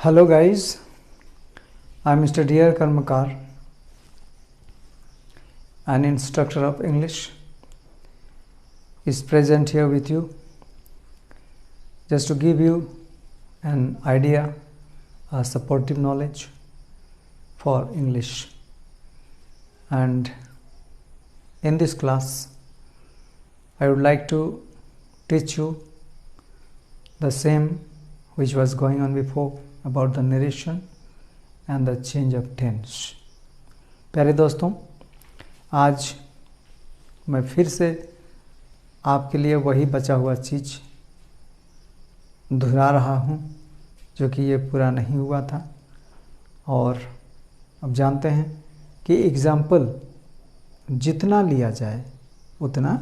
Hello guys, I am Mr. D.R. Karmakar, an instructor of English, is present here with you just to give you an idea, a supportive knowledge for English. And in this class, I would like to teach you the same which was going on before about the narration and the change of tense. प्यारे दोस्तों, आज मैं फिर से आपके लिए वही बचा हुआ चीज़ दोहरा रहा हूँ जो कि ये पूरा नहीं हुआ था। और अब जानते हैं कि एग्ज़ाम्पल जितना लिया जाए उतना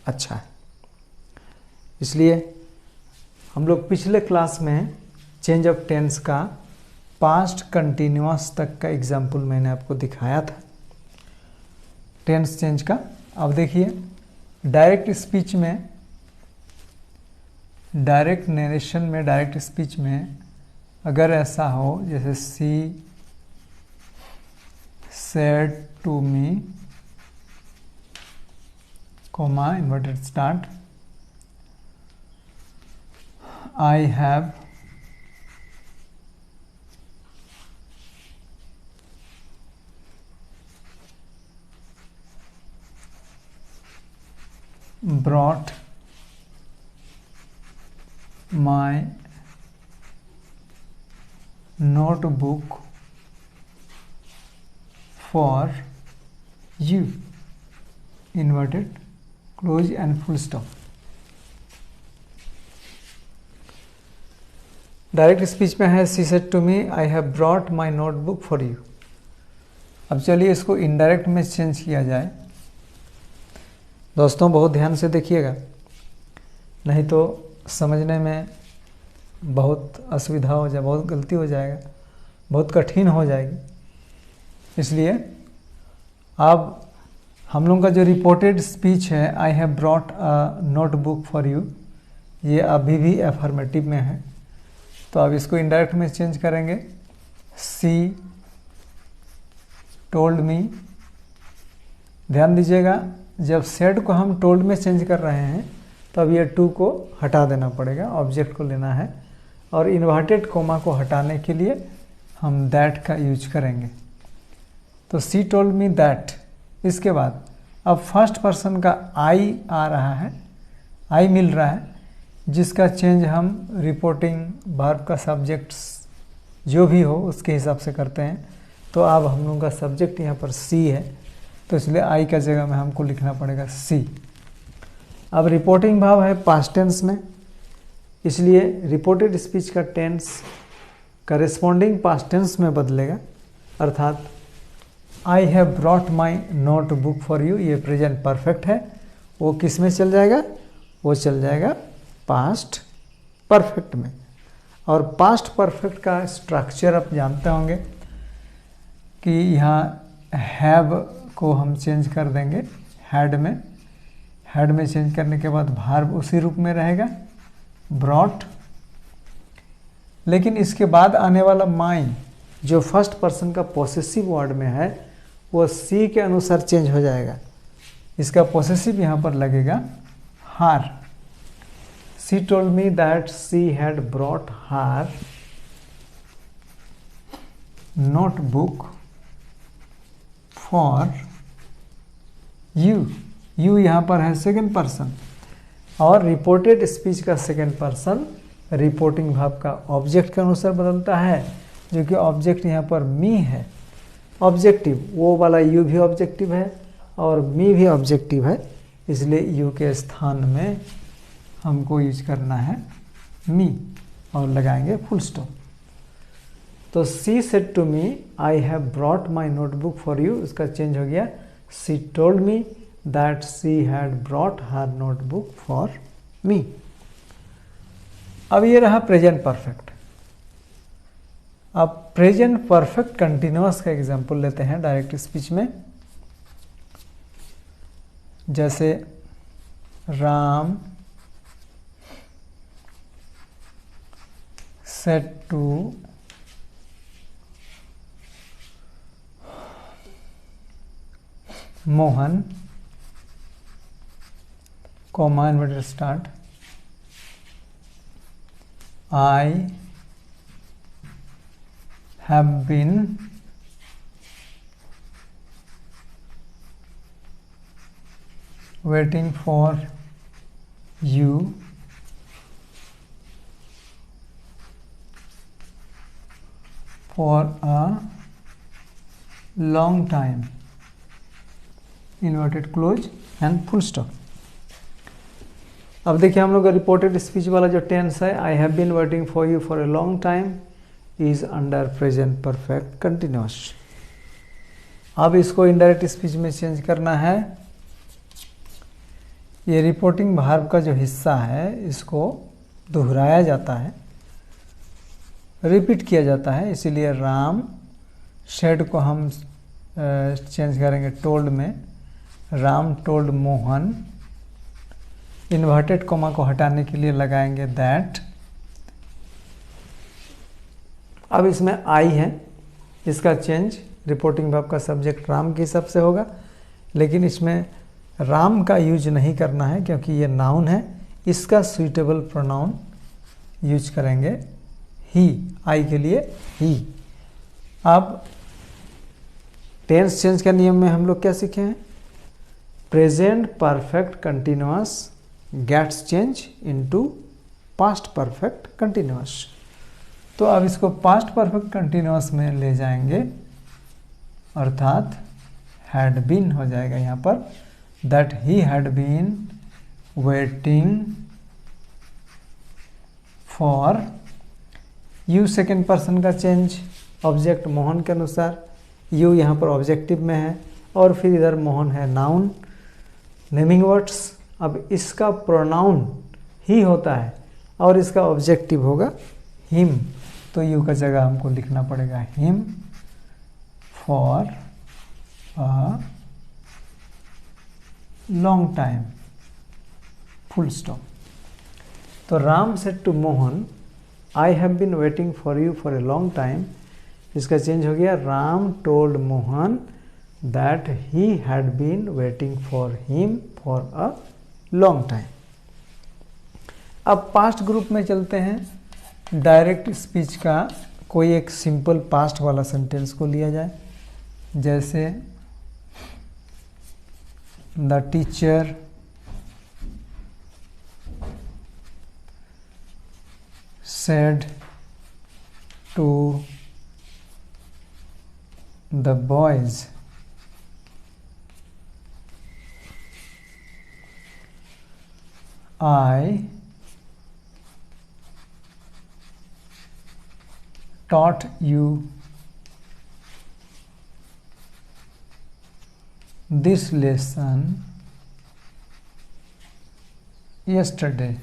अच्छा है। इसलिए हम लोग पिछले क्लास में चेंज ऑफ टेंस का पास्ट कंटिन्यूअस तक का एग्जाम्पल मैंने आपको दिखाया था टेंस चेंज का। अब देखिए डायरेक्ट स्पीच में, डायरेक्ट नरेशन में, डायरेक्ट स्पीच में अगर ऐसा हो जैसे she said to me comma inverted start, I have brought my notebook for you, inverted close and full stop. Direct speech में है she said to me I have brought my notebook for you. अब चलिए इसको indirect में change किया जाए। दोस्तों बहुत ध्यान से देखिएगा, नहीं तो समझने में बहुत असुविधा हो जाए, बहुत गलती हो जाएगा, बहुत कठिन हो जाएगी। इसलिए अब हम लोगों का जो रिपोर्टेड स्पीच है I have brought a notebook for you, ये अभी भी एफर्मेटिव में है, तो अब इसको इनडायरेक्ट में चेंज करेंगे। सी टोल्ड मी। ध्यान दीजिएगा, जब सेड को हम टोल्ड में चेंज कर रहे हैं तो अब ये टू को हटा देना पड़ेगा, ऑब्जेक्ट को लेना है, और इन्वर्टेड कोमा को हटाने के लिए हम दैट का यूज करेंगे। तो सी टोल्ड मी दैट। इसके बाद अब फर्स्ट पर्सन का आई आ रहा है, आई मिल रहा है, जिसका चेंज हम रिपोर्टिंग वर्ब का सब्जेक्ट जो भी हो उसके हिसाब से करते हैं। तो अब हम लोगों का सब्जेक्ट यहाँ पर सी है, तो इसलिए आई का जगह में हमको लिखना पड़ेगा सी। अब रिपोर्टिंग वर्ब है पास्ट टेंस में, इसलिए रिपोर्टेड स्पीच का टेंस करेस्पॉन्डिंग पास्ट टेंस में बदलेगा, अर्थात आई have brought my note book for you, ये प्रेजेंट परफेक्ट है, वो किस में चल जाएगा, वो चल जाएगा पास्ट परफेक्ट में। और पास्ट परफेक्ट का स्ट्रक्चर आप जानते होंगे कि यहाँ हैव को हम चेंज कर देंगे हैड में, हैड में चेंज करने के बाद वर्ब उसी रूप में रहेगा ब्रॉट, लेकिन इसके बाद आने वाला माई जो फर्स्ट पर्सन का पॉसेसिव वर्ड में है वो सी के अनुसार चेंज हो जाएगा। इसका पॉसेसिव यहाँ पर लगेगा हार। सी told me that she had brought हार नोटबुक फॉर यू। यू यहाँ पर है सेकेंड पर्सन, और रिपोर्टेड स्पीच का सेकेंड पर्सन रिपोर्टिंग वर्ब का ऑब्जेक्ट के अनुसार बदलता है, जो कि ऑब्जेक्ट यहाँ पर मी है। ऑब्जेक्टिव वो वाला यू भी ऑब्जेक्टिव है और मी भी ऑब्जेक्टिव है, इसलिए यू के स्थान में हमको यूज करना है मी और लगाएंगे फुल स्टॉप। तो she said to me I have brought my notebook for you, उसका चेंज हो गया she told me that she had brought her notebook for me. अब ये रहा प्रेजेंट परफेक्ट। अब प्रेजेंट परफेक्ट कंटिन्यूअस का एग्जांपल लेते हैं डायरेक्ट स्पीच में। जैसे Ram said to Mohan comma inverted start I have been waiting for you for a long time, inverted close and full stop। अब देखिए हम लोग का रिपोर्टेड स्पीच वाला जो टेंस है, I have been waiting for you for a long time, is under present perfect continuous. अब इसको इनडायरेक्ट स्पीच में चेंज करना है। ये रिपोर्टिंग वर्ब का जो हिस्सा है इसको दोहराया जाता है, रिपीट किया जाता है, इसीलिए राम शेड को हम चेंज करेंगे टोल्ड में। Ram told Mohan, inverted coma को हटाने के लिए लगाएंगे दैट। अब इसमें आई है, इसका चेंज रिपोर्टिंग वर्ब का सब्जेक्ट राम के हिसाब से होगा, लेकिन इसमें राम का यूज नहीं करना है क्योंकि ये नाउन है। इसका सुइटेबल प्रोनाउन यूज करेंगे ही, आई के लिए ही। अब टेंस चेंज का नियम में हम लोग क्या सीखे हैं? Present perfect continuous gets change into past perfect continuous. तो अब इसको पास्ट परफेक्ट कंटिन्यूअस में ले जाएंगे, अर्थात हैड बीन हो जाएगा यहाँ पर, that he had been waiting for you. Second person का चेंज ऑब्जेक्ट मोहन के अनुसार, यू यहाँ पर ऑब्जेक्टिव में है और फिर इधर मोहन है नाउन, नेमिंग वर्ड्स। अब इसका प्रोनाउन ही होता है और इसका ऑब्जेक्टिव होगा हिम, तो यू का जगह हमको लिखना पड़ेगा him for a long time, full stop. तो Ram said to Mohan I have been waiting for you for a long time, इसका चेंज हो गया Ram told Mohan that he had been waiting for him for a long time. अब past group में चलते हैं। Direct speech का कोई एक सिंपल पास्ट वाला सेंटेंस को लिया जाए, जैसे the teacher said to the boys I taught you this lesson yesterday,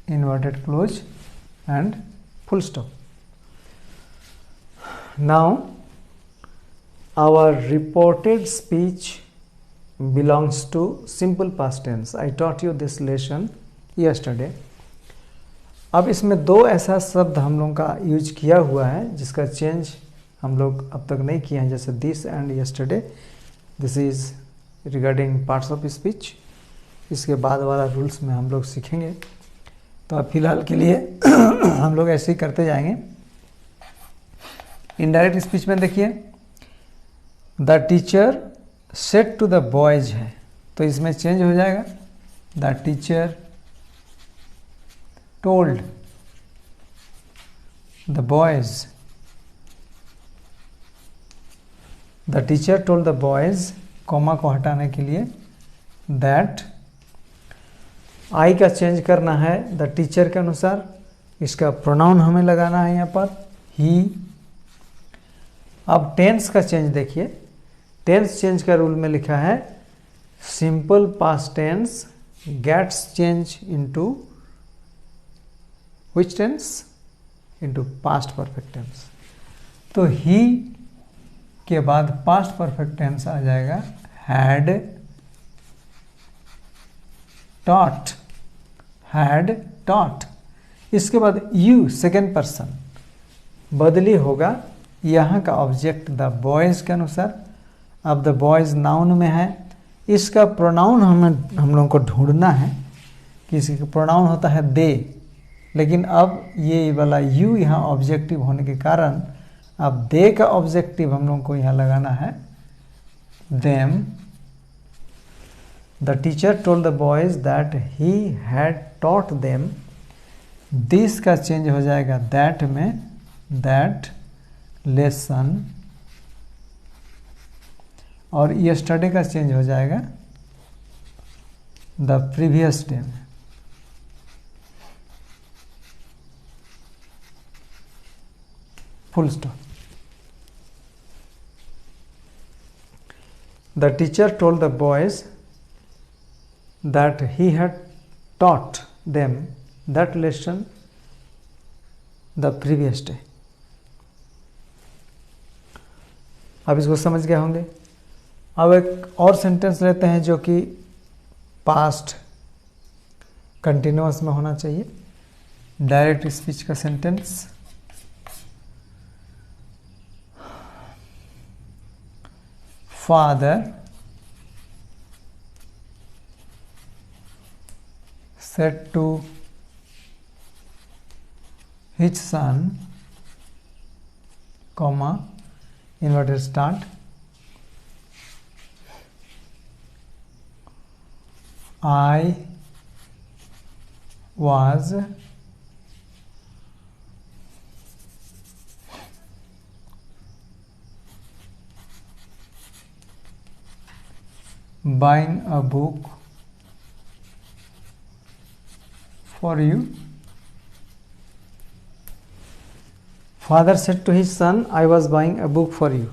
inverted close and full stop। Now our reported speech belongs to simple past tense। I taught you this lesson yesterday। अब इसमें दो ऐसा शब्द हम लोगों का use किया हुआ है जिसका चेंज हम लोग अब तक नहीं किए हैं, जैसे this and yesterday। This is regarding parts of speech. इसके बाद वाला रूल्स में हम लोग सीखेंगे, तो अब फिलहाल के लिए हम लोग ऐसे ही करते जाएंगे। इनडायरेक्ट स्पीच में देखिए the teacher said to the boys है, तो इसमें चेंज हो जाएगा the teacher told the boys. The teacher told the boys, comma को हटाने के लिए दैट। आई का चेंज करना है द टीचर के अनुसार, इसका प्रोनाउन हमें लगाना है यहाँ पर ही। अब टेंस का चेंज देखिए, टेंस चेंज का रूल में लिखा है simple past tense gets change into which tense? Into past perfect tense. तो ही के बाद पास्ट परफेक्ट टेंस आ जाएगा हैड टॉट, हैड टॉट। इसके बाद यू सेकेंड पर्सन बदली होगा यहाँ का ऑब्जेक्ट द बॉयज़ के अनुसार। अब द बॉयज़ नाउन में है, इसका प्रोनाउन हम लोगों को ढूंढना है। किसी का प्रोनाउन होता है दे, लेकिन अब ये वाला यू यहाँ ऑब्जेक्टिव होने के कारण अब दे का ऑब्जेक्टिव हम लोगों को यहाँ लगाना है them. The teacher told the boys that he had taught them. This का चेंज हो जाएगा दैट में, दैट लेसन, और यस्टरडे का चेंज हो जाएगा द प्रीवियस डे में। Full stop. The teacher told the boys that he had taught them that lesson the previous day. अब इसको समझ गए होंगे। अब एक और सेंटेंस लेते हैं जो कि पास्ट कंटिन्यूअस में होना चाहिए, डायरेक्ट स्पीच का sentence. Father said to his son, comma, inverted start, I was buying a book for you. Father said to his son, I was buying a book for you.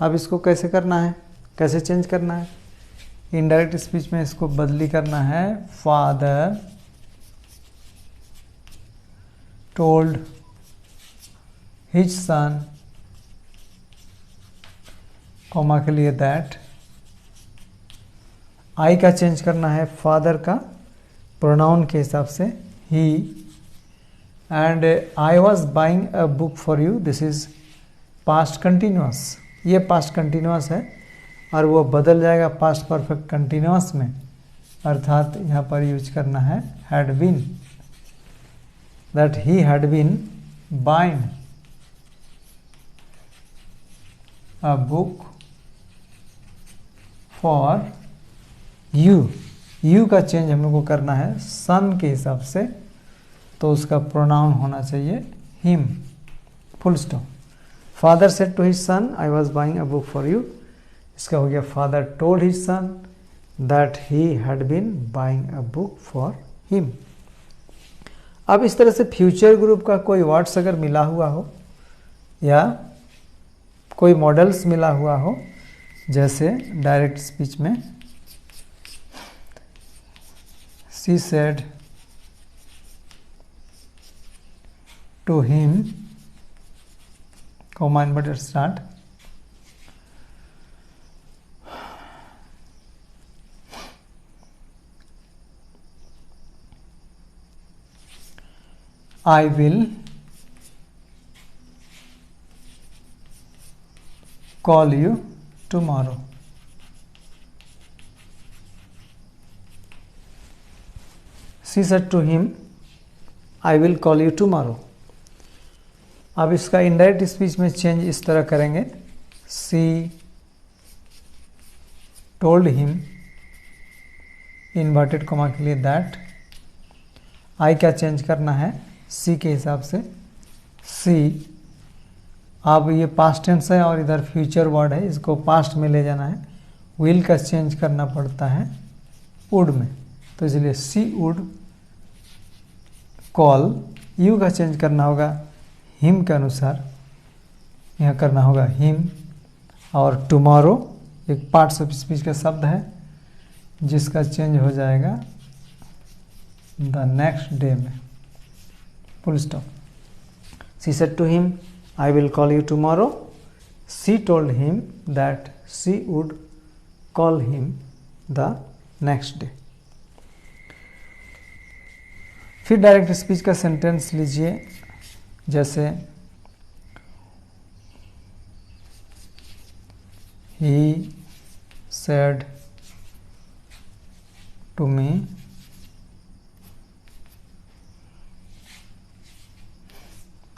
अब इसको कैसे करना है, कैसे चेंज करना है? Indirect speech में इसको बदली करना है। फादर टोल्ड हिज सन, कॉमा के लिए दैट। आई का चेंज करना है फादर का प्रोनाउन के हिसाब से ही। And I was buying a book for you, this is past continuous. ये पास्ट कंटिन्यूअस है और वो बदल जाएगा पास्ट परफेक्ट कंटिन्यूअस में, अर्थात यहाँ पर यूज करना है had been, that he had been buying a book for you. You का चेंज हम लोग को करना है सन के हिसाब से, तो उसका प्रोनाउन होना चाहिए him. Full stop. Father said to his son, I was buying a book for you. इसका हो गया father told his son that he had been buying a book for him. अब इस तरह से फ्यूचर ग्रुप का कोई वर्ड्स अगर मिला हुआ हो या कोई मॉडल्स मिला हुआ हो, जैसे डायरेक्ट स्पीच में she said to him, comma inverted start, I will call you tomorrow. She said to him, I will call you tomorrow. अब इसका इनडायरेक्ट स्पीच में चेंज इस तरह करेंगे, She told him, inverted comma के लिए that. आई का चेंज करना है सी के हिसाब से, सी। अब ये पास्ट टेंस है और इधर फ्यूचर वर्ड है, इसको पास्ट में ले जाना है। विल का चेंज करना पड़ता है वुड में, तो इसलिए सी वुड कॉल। यू का चेंज करना होगा हिम के अनुसार, यहाँ करना होगा हिम। और टुमारो एक पार्ट्स ऑफ स्पीच का शब्द है जिसका चेंज हो जाएगा द नेक्स्ट डे में। Full stop. She said to him, I will call you tomorrow. She told him that she would call him the next day. फिर डायरेक्ट स्पीच का sentence लीजिए, जैसे he said to me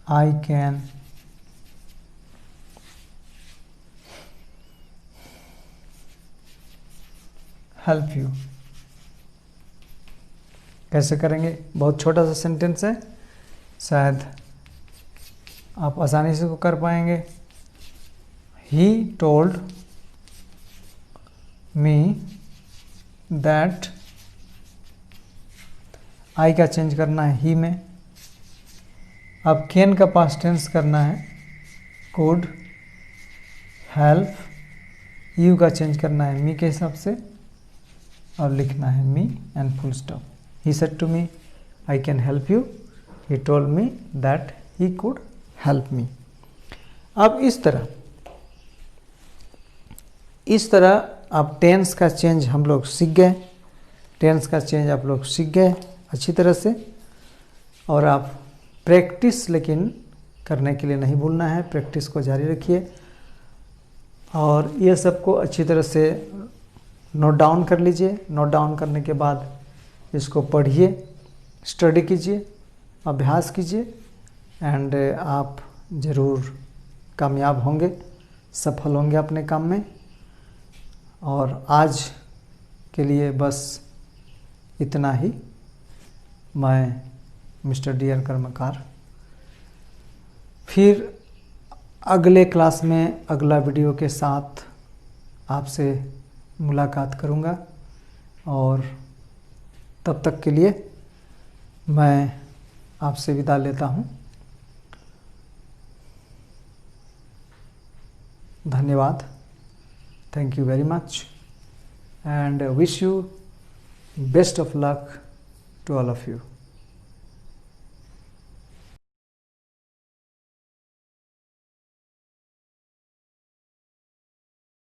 I can help you। कैसे करेंगे? बहुत छोटा सा sentence है, शायद आप आसानी से को कर पाएंगे। He told me that, आई का चेंज करना है ही में। अब कैन का पास्ट टेंस करना है could help, यू का चेंज करना है मी के हिसाब से और लिखना है me and full stop. He said to me I can help you, he told me that he could help me। अब इस तरह आप टेंस का चेंज हम लोग सीख गए, टेंस का चेंज आप लोग सीख गए अच्छी तरह से। और आप प्रैक्टिस लेकिन करने के लिए नहीं भूलना है, प्रैक्टिस को जारी रखिए और ये सबको अच्छी तरह से नोट डाउन कर लीजिए। नोट डाउन करने के बाद इसको पढ़िए, स्टडी कीजिए, अभ्यास कीजिए एंड आप ज़रूर कामयाब होंगे, सफल होंगे अपने काम में। और आज के लिए बस इतना ही। मैं मिस्टर डी एन कर्मकार फिर अगले क्लास में अगला वीडियो के साथ आपसे मुलाकात करूँगा और तब तक के लिए मैं आपसे विदा लेता हूँ। धन्यवाद। Thank you very much and wish you best of luck to all of you.